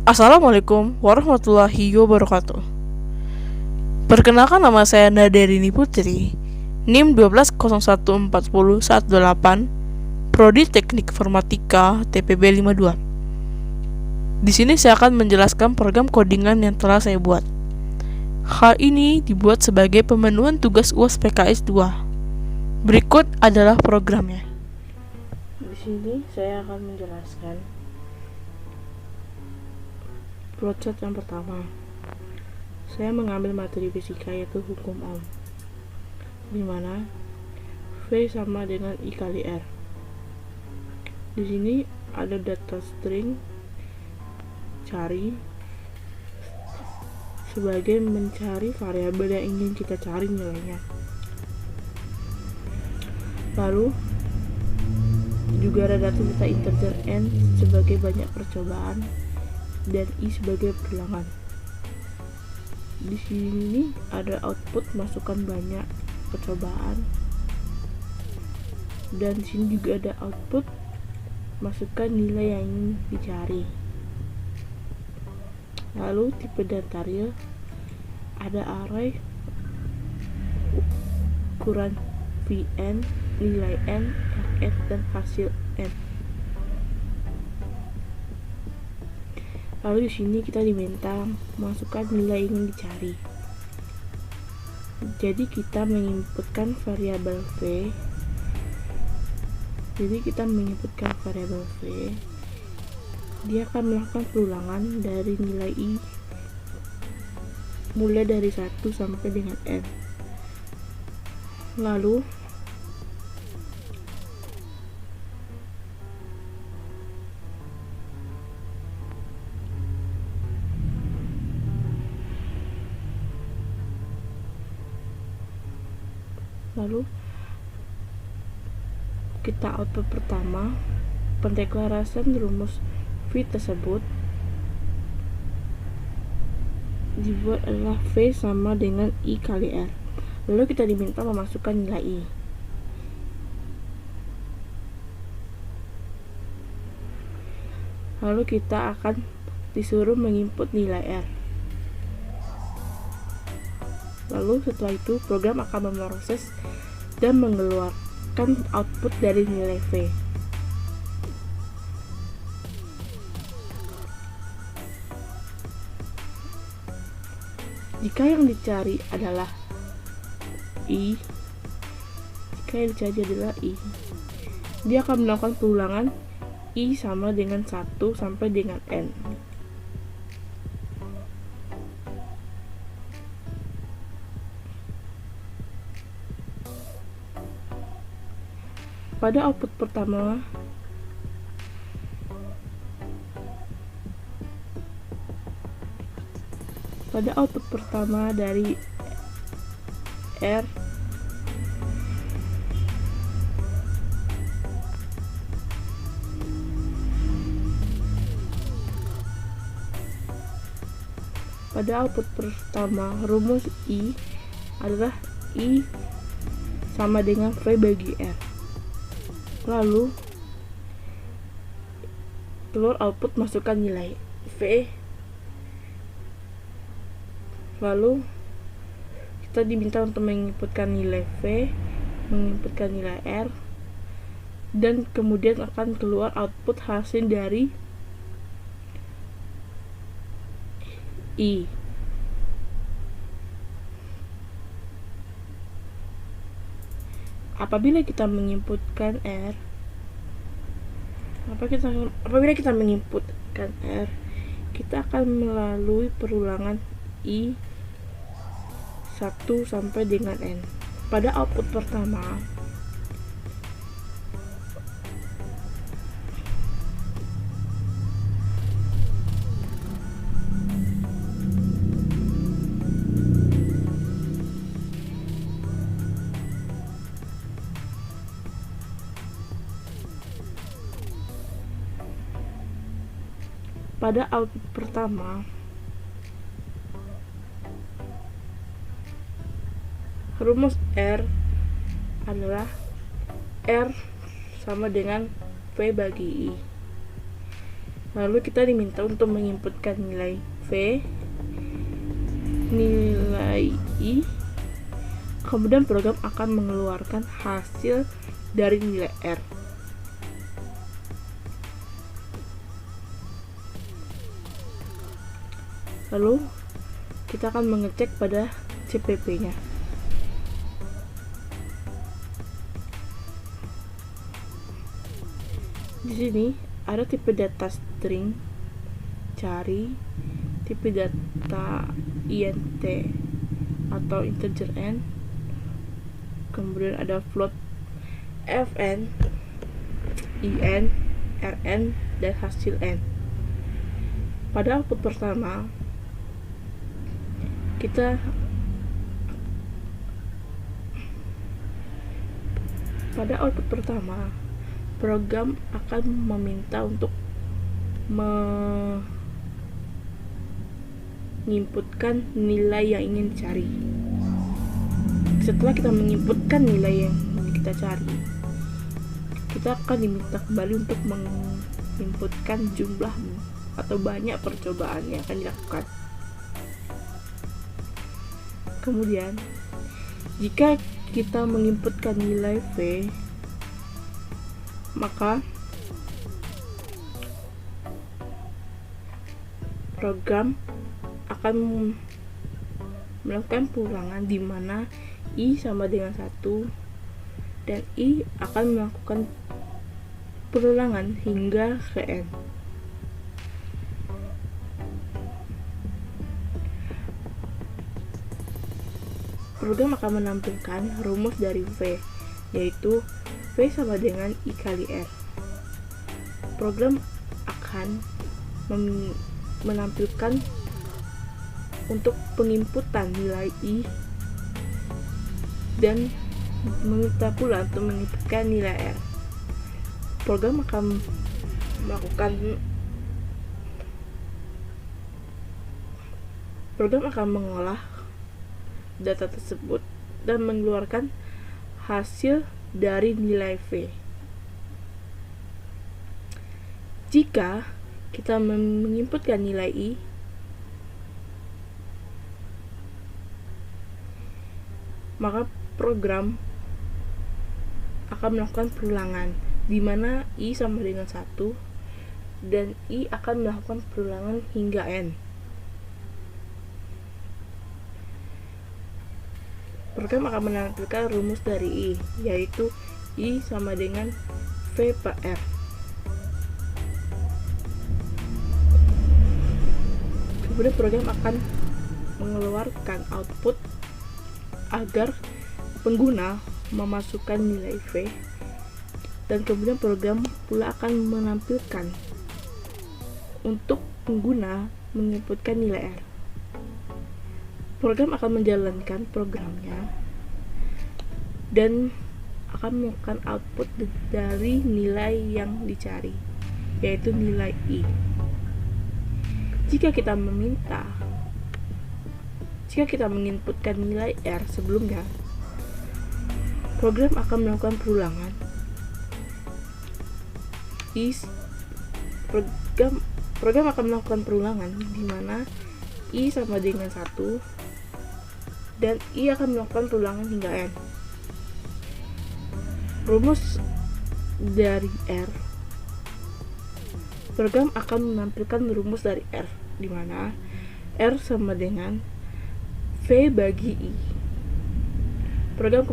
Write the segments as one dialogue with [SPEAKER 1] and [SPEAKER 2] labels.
[SPEAKER 1] Assalamualaikum warahmatullahi wabarakatuh. Perkenalkan, nama saya Nadarini Putri, NIM 120140128, Prodi Teknik Informatika TPB 52. Di sini saya akan menjelaskan program codingan yang telah saya buat. Hal ini dibuat sebagai pemenuhan tugas UAS PKS 2. Berikut adalah programnya. Di sini saya akan menjelaskan proses yang pertama. Saya mengambil materi fisika yaitu hukum Ohm, di mana V sama dengan I kali R. Di sini ada data string cari sebagai mencari variabel yang ingin kita cari nilainya. Lalu juga ada data integer n sebagai banyak percobaan dan I sebagai perbilangan. Di sini ada output masukkan banyak percobaan, dan di sini juga ada output masukkan nilai yang ingin dicari. Lalu tipe data real ada array ukuran Vn, nilai n, Rn, dan hasil n. Lalu di sini kita diminta masukkan nilai yang ingin dicari. Jadi kita menginputkan variabel V. Dia akan melakukan perulangan dari nilai I mulai dari 1 sampai dengan n. Lalu kita output pertama, pendeklarasian rumus V tersebut dibuat adalah V sama dengan I kali R. Lalu kita diminta memasukkan nilai I. Lalu kita akan disuruh menginput nilai R. Lalu setelah itu program akan memproses dan mengeluarkan output dari nilai V. Jika yang dicari adalah I, dia akan melakukan perulangan I sama dengan 1 sampai dengan N. Pada output pertama dari R, rumus I adalah I sama dengan V bagi R. Lalu keluar output masukkan nilai V. Lalu kita diminta untuk menginputkan nilai V, menginputkan nilai R, dan kemudian akan keluar output hasil dari I. Apabila kita menginputkan R, kita akan melalui perulangan I 1 sampai dengan N. Pada output pertama, rumus R adalah R sama dengan V bagi I. Lalu kita diminta untuk menginputkan nilai V, nilai I, kemudian program akan mengeluarkan hasil dari nilai R. Lalu kita akan mengecek pada CPP-nya. Di sini ada tipe data string, cari, tipe data int atau integer n, kemudian ada float fn, in, rn, dan hasil n. Pada output pertama program akan meminta untuk menginputkan nilai yang ingin dicari. Setelah kita menginputkan nilai yang kita cari, kita akan diminta kembali untuk menginputkan jumlah atau banyak percobaan yang akan dilakukan. Kemudian, jika kita menginputkan nilai V, maka program akan melakukan pengulangan di mana I sama dengan 1 dan I akan melakukan pengulangan hingga ke N. Program akan menampilkan rumus dari V, yaitu V sama dengan I kali R. Program akan menampilkan untuk penginputan nilai I dan meminta pula untuk menginputkan nilai R. Program akan mengolah data tersebut dan mengeluarkan hasil dari nilai V. Jika kita menginputkan nilai I, maka program akan melakukan perulangan di mana I sama dengan 1 dan I akan melakukan perulangan hingga N. Program akan menampilkan rumus dari I, yaitu I sama dengan V per R. Kemudian program akan mengeluarkan output agar pengguna memasukkan nilai V, dan kemudian program pula akan menampilkan untuk pengguna menginputkan nilai R. Program akan menjalankan programnya dan akan melakukan output dari nilai yang dicari, yaitu nilai I. Jika kita menginputkan nilai R sebelumnya, program akan melakukan perulangan. Program akan melakukan perulangan di mana I sama dengan 1 dan I akan melakukan perulangan hingga N. Rumus dari R, program akan menampilkan rumus dari R, di mana R sama dengan V bagi I. Program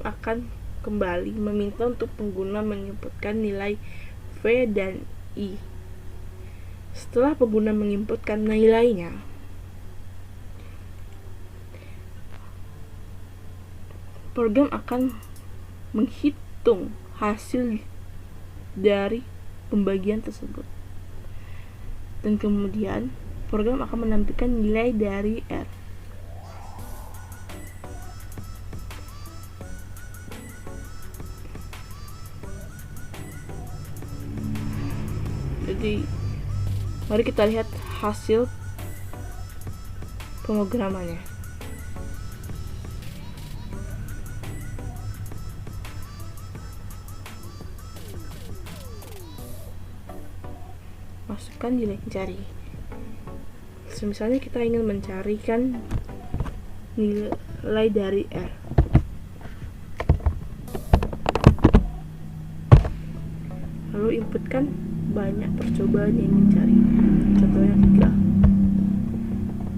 [SPEAKER 1] akan kembali meminta untuk pengguna menginputkan nilai V dan I. Setelah pengguna menginputkan nilainya, program akan menghitung hasil dari pembagian tersebut. Dan kemudian program akan menampilkan nilai dari R. Jadi mari kita lihat hasil pemrogramannya. masukkan nilai cari. Misalnya kita ingin mencarikan nilai dari R, lalu inputkan banyak percobaan yang ingin cari, contohnya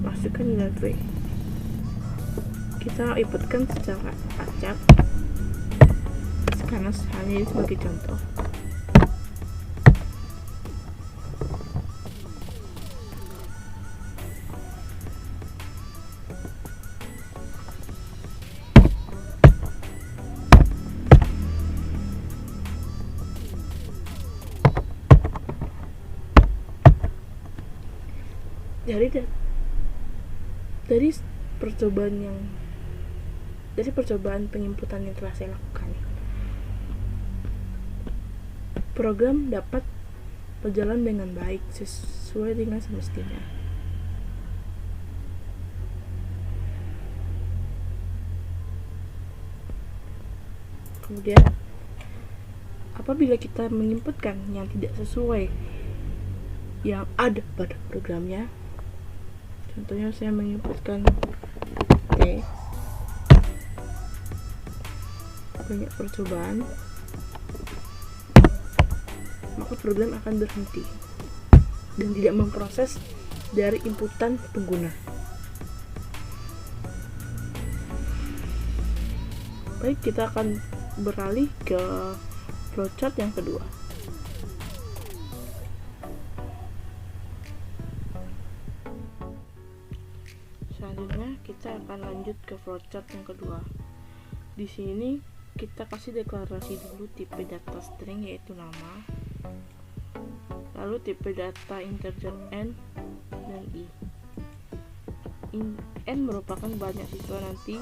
[SPEAKER 1] 3. Masukkan nilai V, kita inputkan secara acak karena hanya ini sebagai contoh. Dari percobaan penginputan yang telah saya lakukan, program dapat berjalan dengan baik sesuai dengan semestinya. Kemudian, apabila kita menginputkan yang tidak sesuai yang ada pada programnya, contohnya saya menginputkan T, banyak percobaan, maka program akan berhenti dan tidak memproses dari inputan pengguna. Baik, kita akan beralih ke flowchart yang kedua. Selanjutnya kita akan lanjut ke flowchart yang kedua. Di sini kita kasih deklarasi dulu tipe data string, yaitu nama, lalu tipe data integer n dan i. N merupakan banyak siswa nanti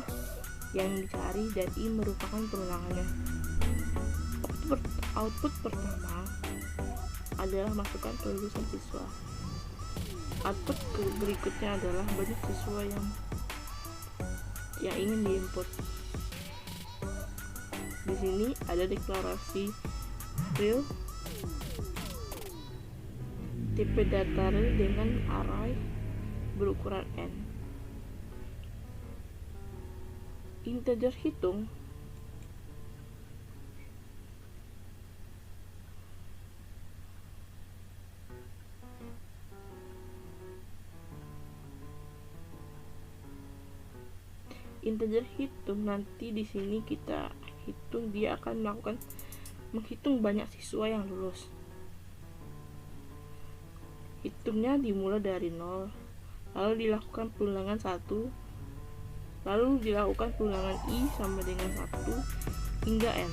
[SPEAKER 1] yang dicari dan i merupakan perulangannya. Output pertama adalah masukan kelulusan siswa. Output berikutnya adalah banyak siswa yang ingin diinput. Di sini ada deklarasi real, tipe data real dengan array berukuran n. Integer hitung nanti di sini kita hitung, dia akan menghitung banyak siswa yang lulus. Hitungnya dimulai dari 0, lalu dilakukan pengulangan 1, lalu dilakukan pengulangan i sama dengan 1 hingga n.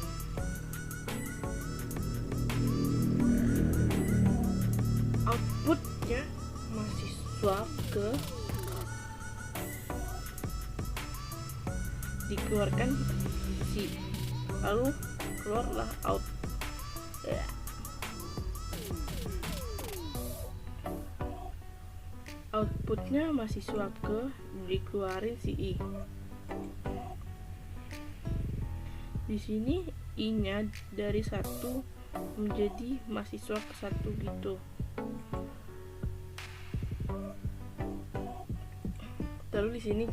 [SPEAKER 1] Outputnya mahasiswa dikeluarkan si, lalu keluarlah outputnya mahasiswa dikeluarin si i. Di sini i-nya dari 1 menjadi mahasiswa ke 1 gitu. Lalu di sini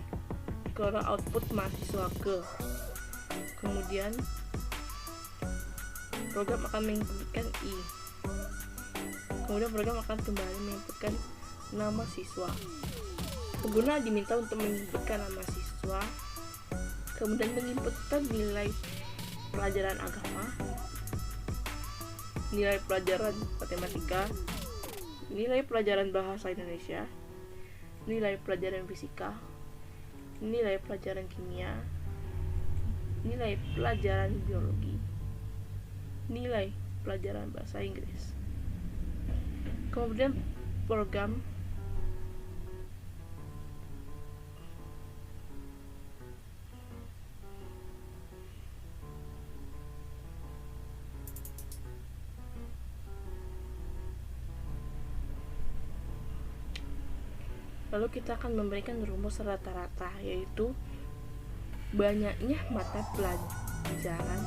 [SPEAKER 1] keluar output mahasiswa kemudian program akan menginputkan i, kemudian program akan kembali menginputkan nama siswa. Pengguna diminta untuk menginputkan nama siswa, kemudian menginputkan nilai pelajaran agama, nilai pelajaran matematika, nilai pelajaran bahasa Indonesia, nilai pelajaran fisika, nilai pelajaran kimia, nilai pelajaran biologi, nilai pelajaran bahasa Inggris. Kemudian program lalu kita akan memberikan rumus rata-rata, yaitu banyaknya mata pelajaran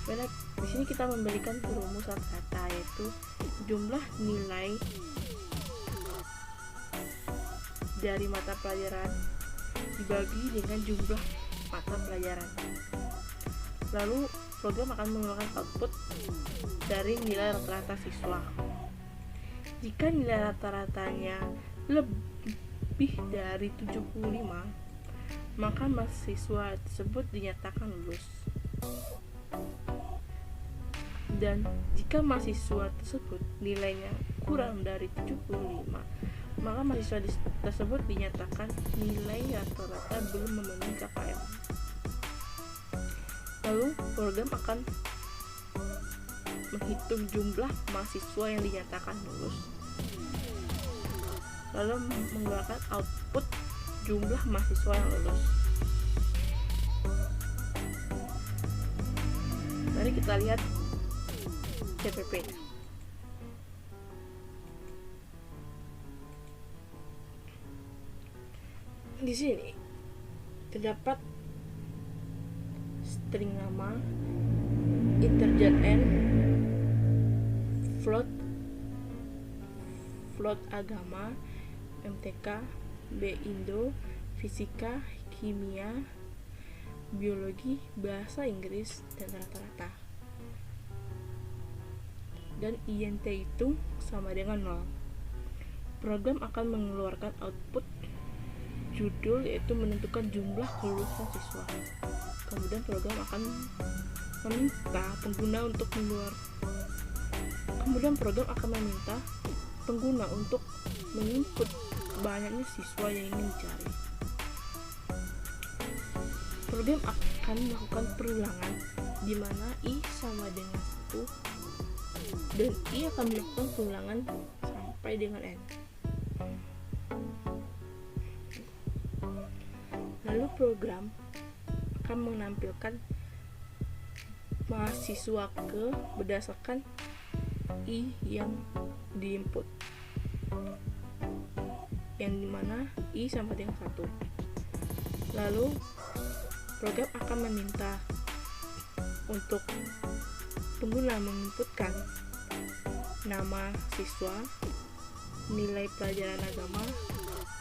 [SPEAKER 1] Di sini kita memberikan rumus rata-rata, yaitu jumlah nilai dari mata pelajaran dibagi dengan jumlah mata pelajaran. Lalu program akan mengeluarkan output dari nilai rata-rata siswa. Jika nilai rata-ratanya lebih dari 75, maka mahasiswa tersebut dinyatakan lulus. Dan jika mahasiswa tersebut nilainya kurang dari 75, maka mahasiswa tersebut dinyatakan nilai rata-rata belum memenuhi KKM. Lalu program akan menghitung jumlah mahasiswa yang dinyatakan lulus, lalu mengeluarkan output jumlah mahasiswa yang lulus. Mari kita lihat CPP-nya. Di sini terdapat string nama, integer n, float agama, MTK, B Indo, fisika, kimia, biologi, bahasa Inggris, dan rata-rata. Dan INT itu sama dengan 0. Program akan mengeluarkan output judul, yaitu menentukan jumlah kelulusan siswa. Kemudian program akan meminta pengguna untuk menginput banyaknya siswa yang ingin dicari. Program akan melakukan perulangan di mana I sama dengan 1 dan I akan melakukan perulangan sampai dengan N. Lalu program akan menampilkan mahasiswa berdasarkan I yang diinput, yang dimana I sama dengan 1. Lalu program akan meminta untuk pengguna menginputkan nama siswa, nilai pelajaran agama,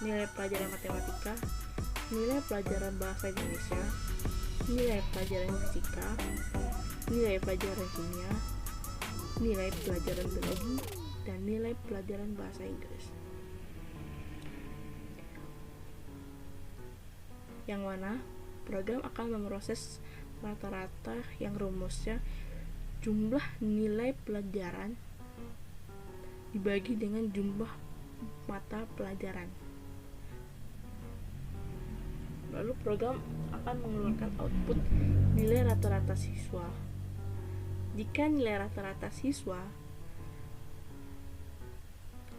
[SPEAKER 1] nilai pelajaran matematika, nilai pelajaran bahasa Indonesia, nilai pelajaran fisika, nilai pelajaran kimia, nilai pelajaran biologi, dan nilai pelajaran bahasa Inggris. Yang mana program akan memproses rata-rata yang rumusnya jumlah nilai pelajaran dibagi dengan jumlah mata pelajaran. Lalu program akan mengeluarkan output nilai rata-rata siswa. Jika nilai rata-rata siswa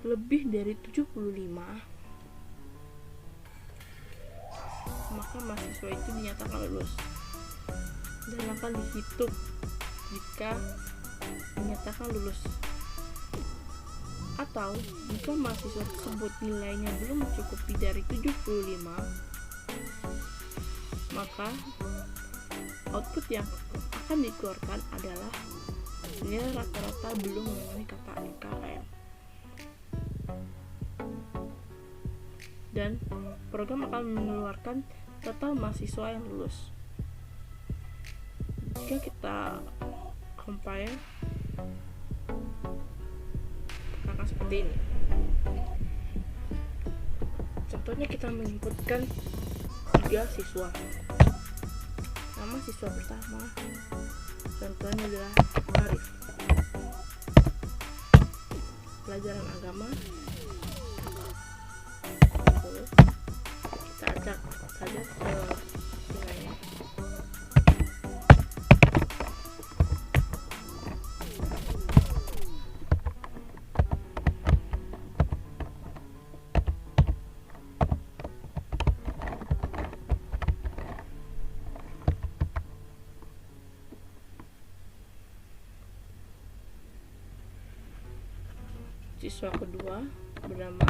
[SPEAKER 1] lebih dari 75, maka mahasiswa itu dinyatakan lulus dan akan dihitung jika dinyatakan lulus. Atau jika mahasiswa tersebut nilainya belum mencukupi dari 75, maka output yang akan dikeluarkan adalah nilai rata-rata belum memenuhi KKM. Dan program akan mengeluarkan total mahasiswa yang lulus. Jika kita compile, akan seperti ini. Contohnya kita menginputkan 3 siswa. Nama siswa pertama contohnya adalah Arif. Pelajaran agama, kita acak saja ke nilainya. Siswa kedua bernama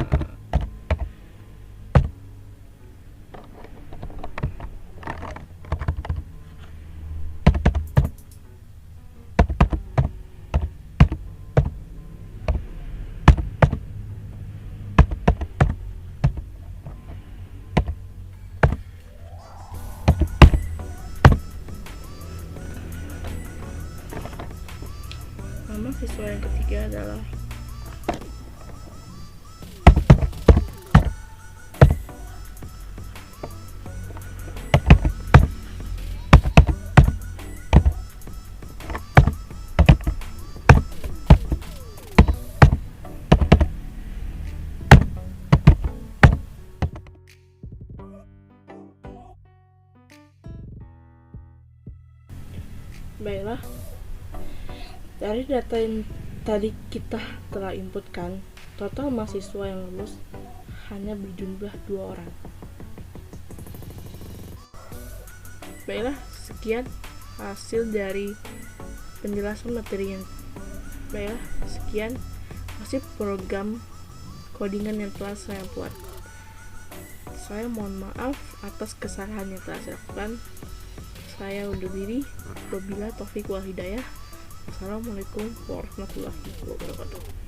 [SPEAKER 1] Nama siswa yang ketiga adalah Baiklah, dari data yang tadi kita telah inputkan, total mahasiswa yang lulus hanya berjumlah 2 orang. Baiklah, sekian hasil dari penjelasan materi yang baiklah, sekian hasil program codingan yang telah saya buat. Saya mohon maaf atas kesalahan yang telah saya lakukan. Saya undur diri. Wabillahi taufik wal hidayah. Wassalamualaikum warahmatullahi wabarakatuh.